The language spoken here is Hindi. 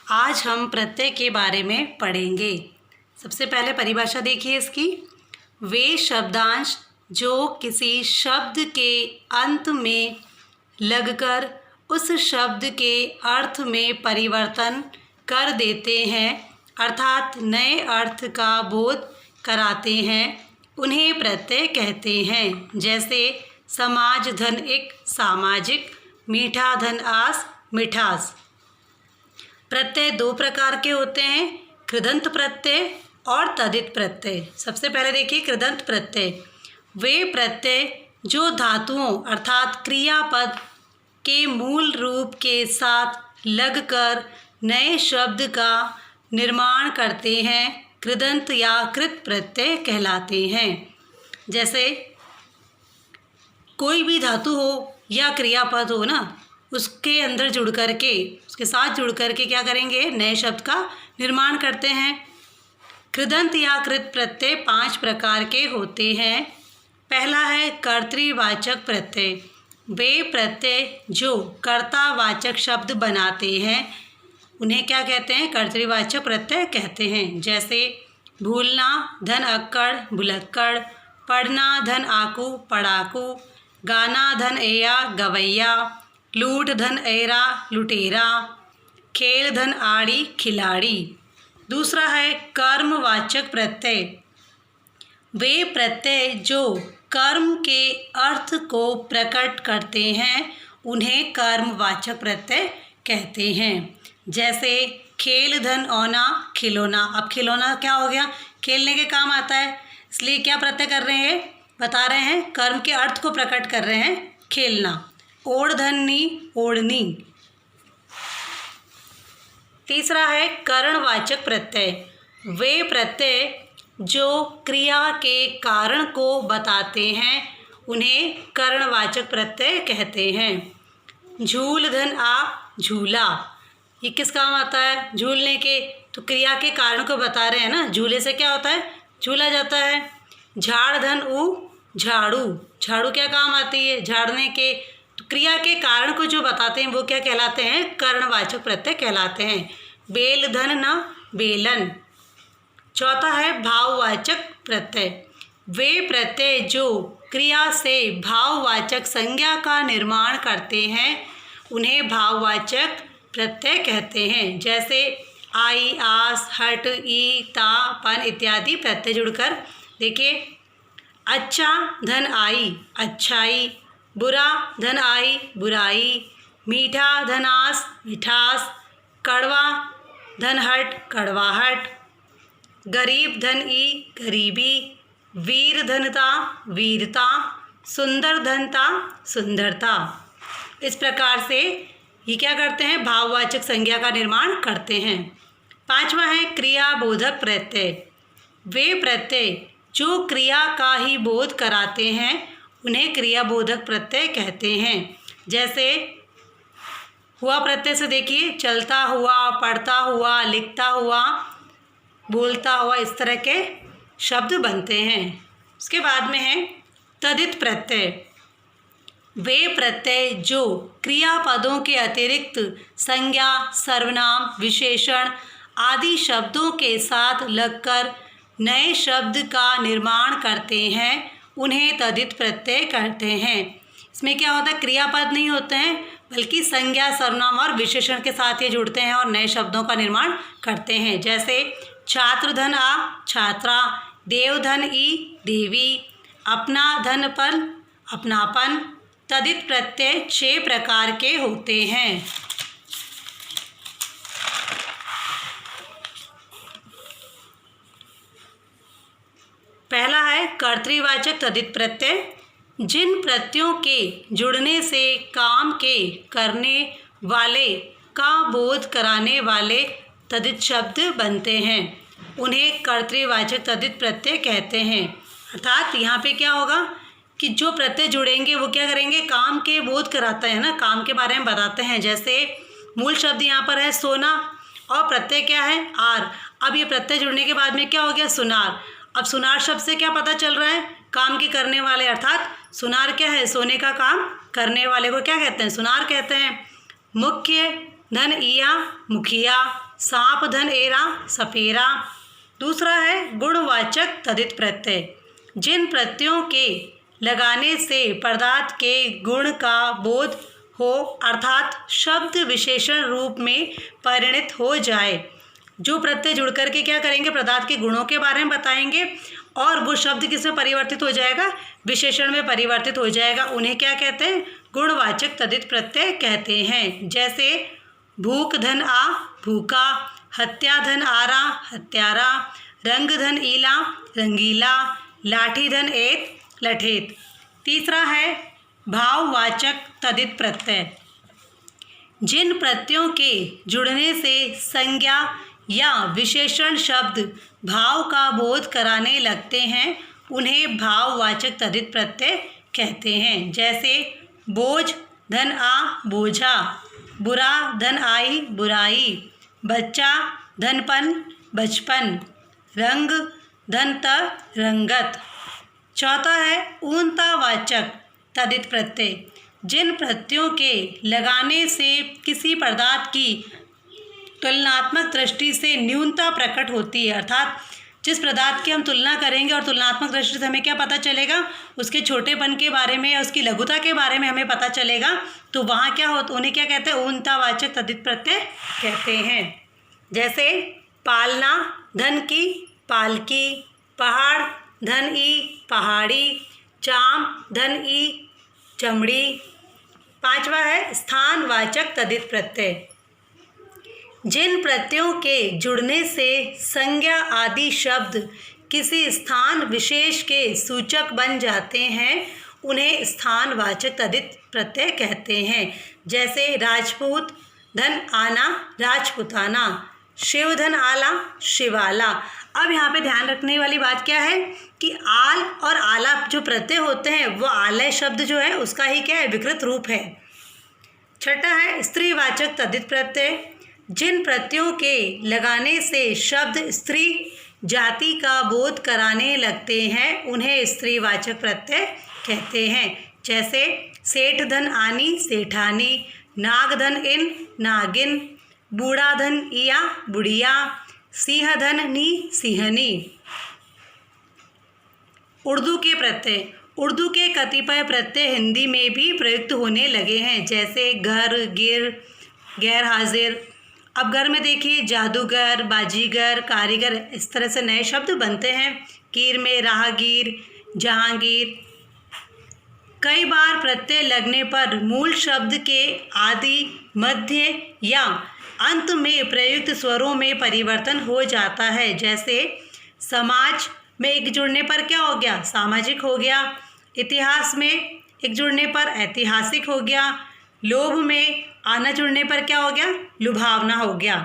आज हम प्रत्यय के बारे में पढ़ेंगे। सबसे पहले परिभाषा देखिए इसकी। वे शब्दांश जो किसी शब्द के अंत में लगकर उस शब्द के अर्थ में परिवर्तन कर देते हैं अर्थात नए अर्थ का बोध कराते हैं, उन्हें प्रत्यय कहते हैं। जैसे समाज धन एक सामाजिक, मीठा धन आस मिठास। प्रत्यय दो प्रकार के होते हैं, कृदंत प्रत्यय और तदित प्रत्यय। सबसे पहले देखिए कृदंत प्रत्यय। वे प्रत्यय जो धातुओं अर्थात क्रियापद के मूल रूप के साथ लगकर नए शब्द का निर्माण करते हैं, कृदंत या कृत प्रत्यय कहलाते हैं। जैसे कोई भी धातु हो या क्रियापद हो ना, उसके अंदर जुड़ कर के, उसके साथ जुड़ कर के क्या करेंगे, नए शब्द का निर्माण करते हैं। कृदंत या कृत प्रत्यय 5 प्रकार के होते हैं। पहला है कर्तृवाचक प्रत्यय। वे प्रत्यय जो कर्तावाचक शब्द बनाते हैं उन्हें क्या कहते हैं, कर्तृवाचक प्रत्यय कहते हैं। जैसे भूलना धन अक्कड़ भुलक्कड़, पढ़ना धन आकू पढ़ाकू, गाना धन एया गवैया, लूट धन ऐरा लुटेरा, खेल धन आड़ी खिलाड़ी। दूसरा है कर्मवाचक प्रत्यय। वे प्रत्यय जो कर्म के अर्थ को प्रकट करते हैं उन्हें कर्मवाचक प्रत्यय कहते हैं। जैसे खेल धन औना खिलौना। अब खिलौना क्या हो गया, खेलने के काम आता है, इसलिए क्या प्रत्यय कर रहे हैं, बता रहे हैं, कर्म के अर्थ को प्रकट कर रहे हैं, खेलना। ओढ़ धन नी ओढ़नी। तीसरा है करणवाचक प्रत्यय। वे प्रत्यय जो क्रिया के कारण को बताते हैं उन्हें करणवाचक प्रत्यय कहते हैं। झूल धन आ झूला। ये किस काम आता है, झूलने के, तो क्रिया के कारण को बता रहे हैं ना, झूले से क्या होता है, झूला जाता है। झाड़ धन उ झाड़ू। झाड़ू क्या काम आती है, झाड़ने के, तो क्रिया के कारण को जो बताते हैं वो क्या कहलाते हैं, करणवाचक प्रत्यय कहलाते हैं। बेल धन न बेलन। चौथा है भाववाचक प्रत्यय। वे प्रत्यय जो क्रिया से भाववाचक संज्ञा का निर्माण करते हैं उन्हें भाववाचक प्रत्यय कहते हैं। जैसे आई आस हट ई ता पन इत्यादि प्रत्यय जुड़कर। देखिए अच्छा धन आई अच्छाई, बुरा धन आई बुराई, मीठा धन आस मिठास, कड़वा धन हट कड़वाहट, गरीब धन ई गरीबी, वीर धनता वीरता, सुंदर धनता सुंदरता। इस प्रकार से ये क्या करते हैं, भाववाचक संज्ञा का निर्माण करते हैं। पांचवा है क्रियाबोधक प्रत्यय। वे प्रत्यय जो क्रिया का ही बोध कराते हैं उन्हें क्रियाबोधक प्रत्यय कहते हैं। जैसे हुआ प्रत्यय से देखिए चलता हुआ, पढ़ता हुआ, लिखता हुआ, बोलता हुआ, इस तरह के शब्द बनते हैं। उसके बाद में है तदित प्रत्यय। वे प्रत्यय जो क्रियापदों के अतिरिक्त संज्ञा, सर्वनाम, विशेषण आदि शब्दों के साथ लगकर नए शब्द का निर्माण करते हैं उन्हें तदित प्रत्यय कहते हैं। इसमें क्या होता है, क्रियापद नहीं होते हैं बल्कि संज्ञा, सर्वनाम और विशेषण के साथ ये जुड़ते हैं और नए शब्दों का निर्माण करते हैं। जैसे छात्र धन आ छात्रा, देव धन ई देवी, अपना धन पल अपनापन। तदित प्रत्यय 6 प्रकार के होते हैं। पहला है कर्तृवाचक तदित प्रत्यय। जिन प्रत्ययों के जुड़ने से काम के करने वाले का बोध कराने वाले तदित शब्द बनते हैं उन्हें कर्तृवाचक तदित प्रत्यय कहते हैं। अर्थात यहाँ पे क्या होगा कि जो प्रत्यय जुड़ेंगे वो क्या करेंगे, काम के बोध कराते हैं ना, काम के बारे में बताते हैं। जैसे मूल शब्द यहाँ पर है सोना और प्रत्यय क्या है आर। अब ये प्रत्यय जुड़ने के बाद में क्या हो गया, सुनार। अब सुनार शब्द से क्या पता चल रहा है, काम के करने वाले, अर्थात सुनार क्या है, सोने का काम करने वाले को क्या कहते हैं, सुनार कहते हैं। मुख्य धन इया मुखिया, सांप धन एरा सपेरा। दूसरा है गुणवाचक तदित प्रत्यय, जिन प्रत्ययों के लगाने से पदार्थ के गुण का बोध हो अर्थात शब्द विशेषण रूप में परिणत हो जाए। जो प्रत्यय जुड़ करके क्या करेंगे, पदार्थ के गुणों के बारे में बताएंगे और वो शब्द किस में परिवर्तित हो जाएगा, विशेषण में परिवर्तित हो जाएगा, उन्हें क्या कहते हैं, गुणवाचक तदित प्रत्यय कहते हैं। जैसे भूख धन आ भूखा, हत्या धन आरा हत्यारा, रंग धन ईला रंगीला, लाठी धन एक लठेत। तीसरा है भाववाचक तदित प्रत्यय, जिन प्रत्ययों के जुड़ने से संज्ञा या विशेषण शब्द भाव का बोध कराने लगते हैं उन्हें भाववाचक तदित प्रत्यय कहते हैं। जैसे बोझ धन आ बोझा, बुरा धन आई बुराई, बच्चा धनपन बचपन, रंग धन त रंगत। चौथा है ऊनतावाचक तदित प्रत्यय, जिन प्रत्ययों के लगाने से किसी पदार्थ की तुलनात्मक दृष्टि से न्यूनता प्रकट होती है, अर्थात जिस पदार्थ की हम तुलना करेंगे और तुलनात्मक दृष्टि से हमें क्या पता चलेगा, उसके छोटेपन के बारे में या उसकी लघुता के बारे में हमें पता चलेगा, तो वहाँ क्या होता, उन्हें क्या कहते हैं, ऊनतावाचक तदित प्रत्यय कहते हैं। जैसे पालना धन की पालकी, पहाड़ धन ई पहाड़ी, चाम धन ई चमड़ी। पांचवा है स्थानवाचक तदित प्रत्यय, जिन प्रत्ययों के जुड़ने से संज्ञा आदि शब्द किसी स्थान विशेष के सूचक बन जाते हैं उन्हें स्थानवाचक तदित प्रत्यय कहते हैं। जैसे राजपूत धन आना राजपुताना, शिव धन आला शिवाला। अब यहाँ पे ध्यान रखने वाली बात क्या है कि आल और आला जो प्रत्यय होते हैं वो आलय शब्द जो है उसका ही क्या है, विकृत रूप है। छठा है स्त्रीवाचक तदित प्रत्यय, जिन प्रत्ययों के लगाने से शब्द स्त्री जाति का बोध कराने लगते हैं उन्हें स्त्रीवाचक प्रत्यय कहते हैं। जैसे सेठ धन आनी सेठानी, नाग धन इन नागिन, बूढ़ा धन इया बुढ़िया, सिंह धन नी सिंहनी। उर्दू के प्रत्यय, उर्दू के कतिपय प्रत्यय हिंदी में भी प्रयुक्त होने लगे हैं। जैसे घर गिर गैर हाजिर। अब घर में देखिए जादूगर बाजीगर कारीगर, इस तरह से नए शब्द बनते हैं। कीर में राहगीर जहांगीर। कई बार प्रत्यय लगने पर मूल शब्द के आदि मध्य या अंत में प्रयुक्त स्वरों में परिवर्तन हो जाता है। जैसे समाज में एक जुड़ने पर क्या हो गया, सामाजिक हो गया। इतिहास में एक जुड़ने पर ऐतिहासिक हो गया। लोभ में आना जुड़ने पर क्या हो गया, लुभावना हो गया।